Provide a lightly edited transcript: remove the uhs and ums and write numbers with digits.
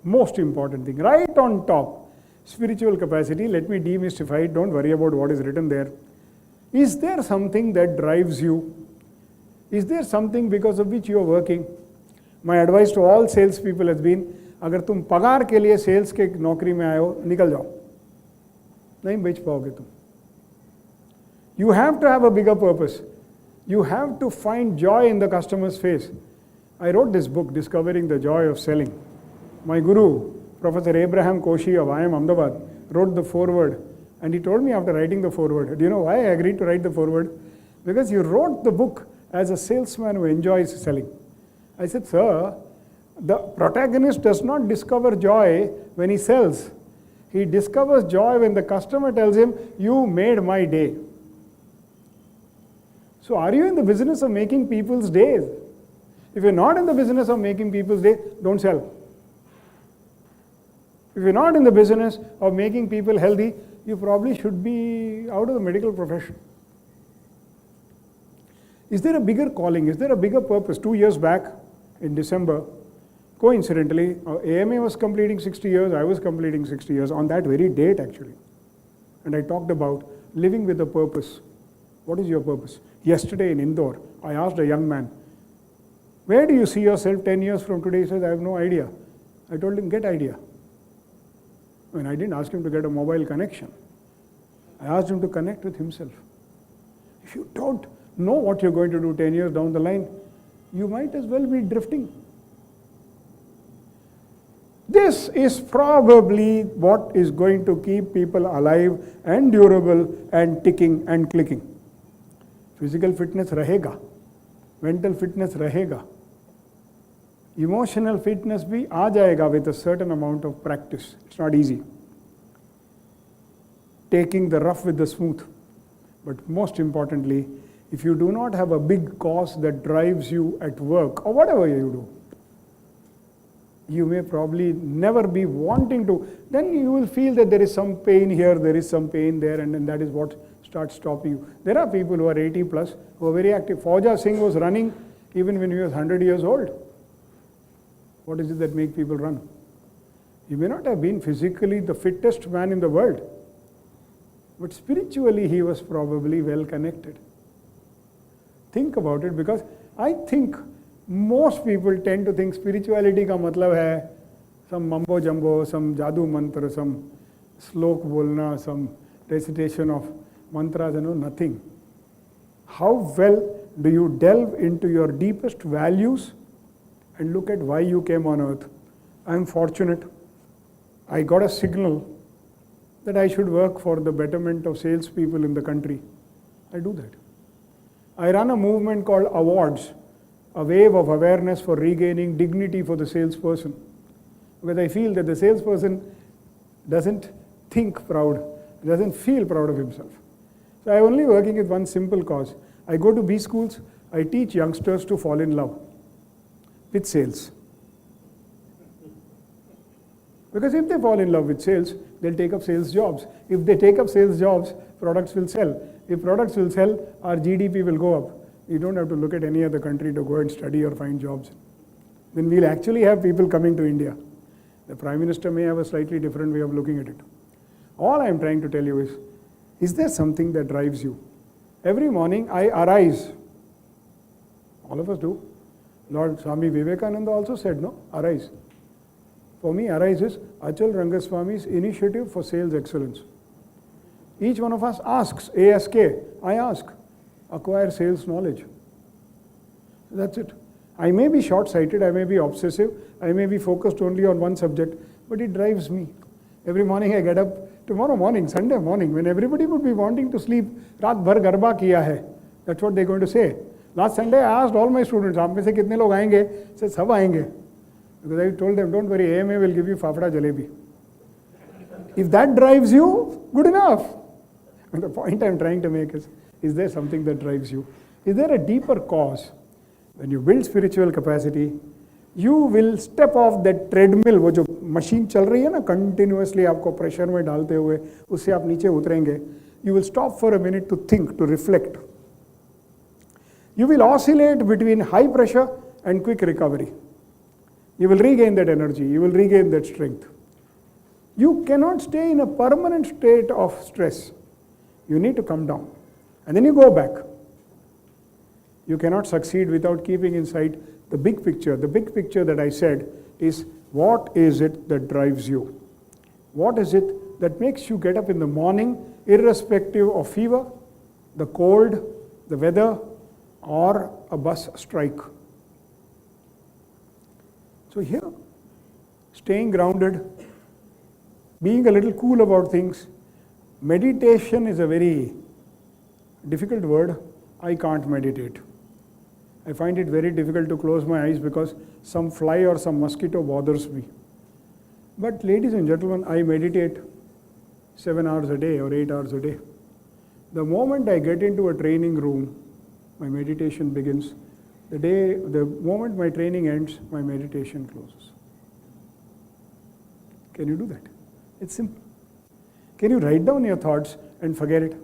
Most important thing, right on top, spiritual capacity. Let me demystify it. Don't worry about what is written there. Is there something that drives you? Is there something because of which you are working? My advice to all sales people has been, अगर तुम पगार के लिए sales के नौकरी में आए हो, निकल जाओ, नहीं बेच पाओगे तुम. You have to have a bigger purpose. You have to find joy in the customer's face. I wrote this book, Discovering the Joy of Selling. My guru, Professor Abraham Koshi of IIM Ahmedabad, wrote the foreword, and he told me after writing the foreword, do you know why I agreed to write the foreword? Because you wrote the book as a salesman who enjoys selling. I said, sir, the protagonist does not discover joy when he sells. He discovers joy when the customer tells him, you made my day. So are you in the business of making people's days? If you're not in the business of making people's day, don't sell. If you're not in the business of making people healthy, you probably should be out of the medical profession. Is there a bigger calling? Is there a bigger purpose? 2 years back, in December, coincidentally, AMA was completing 60 years, I was completing 60 years, on that very date actually. And I talked about living with a purpose. What is your purpose? Yesterday in Indore, I asked a young man, where do you see yourself 10 years from today? He says, I have no idea. I told him, get idea. I mean, I didn't ask him to get a mobile connection. I asked him to connect with himself. If you don't know what you're going to do 10 years down the line, you might as well be drifting. This is probably what is going to keep people alive and durable and ticking and clicking. Physical fitness rahega, mental fitness rahega, emotional fitness bhi aa jayega with a certain amount of practice. It's not easy. Taking the rough with the smooth. But most importantly, if you do not have a big cause that drives you at work or whatever you do, you may probably never be wanting to, then you will feel that there is some pain here, there is some pain there, and then that is what starts stopping you. There are people who are 80 plus who are very active. Fauja Singh was running even when he was 100 years old. What is it that makes people run? He may not have been physically the fittest man in the world, but spiritually he was probably well connected. Think about it, because I think most people tend to think spirituality ka matlab hai some mumbo jumbo, some jadoo mantra, some slok bolna, some recitation of mantras, nothing. How well do you delve into your deepest values and look at why you came on earth? I am fortunate. I got a signal that I should work for the betterment of salespeople in the country. I do that. I run a movement called Awards, a wave of awareness for regaining dignity for the salesperson. Because I feel that the salesperson doesn't think proud, doesn't feel proud of himself. So I'm only working with one simple cause. I go to B schools, I teach youngsters to fall in love with sales. Because if they fall in love with sales, they'll take up sales jobs. If they take up sales jobs, products will sell. If products will sell, our GDP will go up. You don't have to look at any other country to go and study or find jobs. Then we'll actually have people coming to India. The Prime Minister may have a slightly different way of looking at it. All I'm trying to tell you is there something that drives you? Every morning I arise. All of us do. Lord Swami Vivekananda also said, no, arise. For me, arise is Achal Rangaswamy's initiative for sales excellence. Each one of us asks, ASK, I ask, acquire sales knowledge. That's it. I may be short-sighted, I may be obsessive, I may be focused only on one subject, but it drives me. Every morning I get up, tomorrow morning, Sunday morning, when everybody would be wanting to sleep, Raat bhar garba kiya hai. That's what they're going to say. Last Sunday I asked all my students, aap mein se kitne log aayenge? Said, sab aayenge. Because I told them, don't worry, AMA will give you fafda jalebi. If that drives you, good enough. And the point I'm trying to make is there something that drives you? Is there a deeper cause? When you build spiritual capacity, you will step off that treadmill, वो जो machine चल रही है ना continuously आपको pressure में डालते हुए, उससे आप नीचे उतरेंगे. You will stop for a minute to think, to reflect. You will oscillate between high pressure and quick recovery. You will regain that energy, you will regain that strength. You cannot stay in a permanent state of stress. You need to come down. And then you go back. You cannot succeed without keeping in sight the big picture. The big picture that I said is, what is it that drives you? What is it that makes you get up in the morning, irrespective of fever, the cold, the weather, or a bus strike? So here, staying grounded, being a little cool about things. Meditation is a very difficult word. I can't meditate. I find it very difficult to close my eyes because some fly or some mosquito bothers me. But ladies and gentlemen, I meditate 7 hours a day or 8 hours a day. The moment I get into a training room, my meditation begins. The moment my training ends, my meditation closes. Can you do that? It's simple. Can you write down your thoughts and forget it?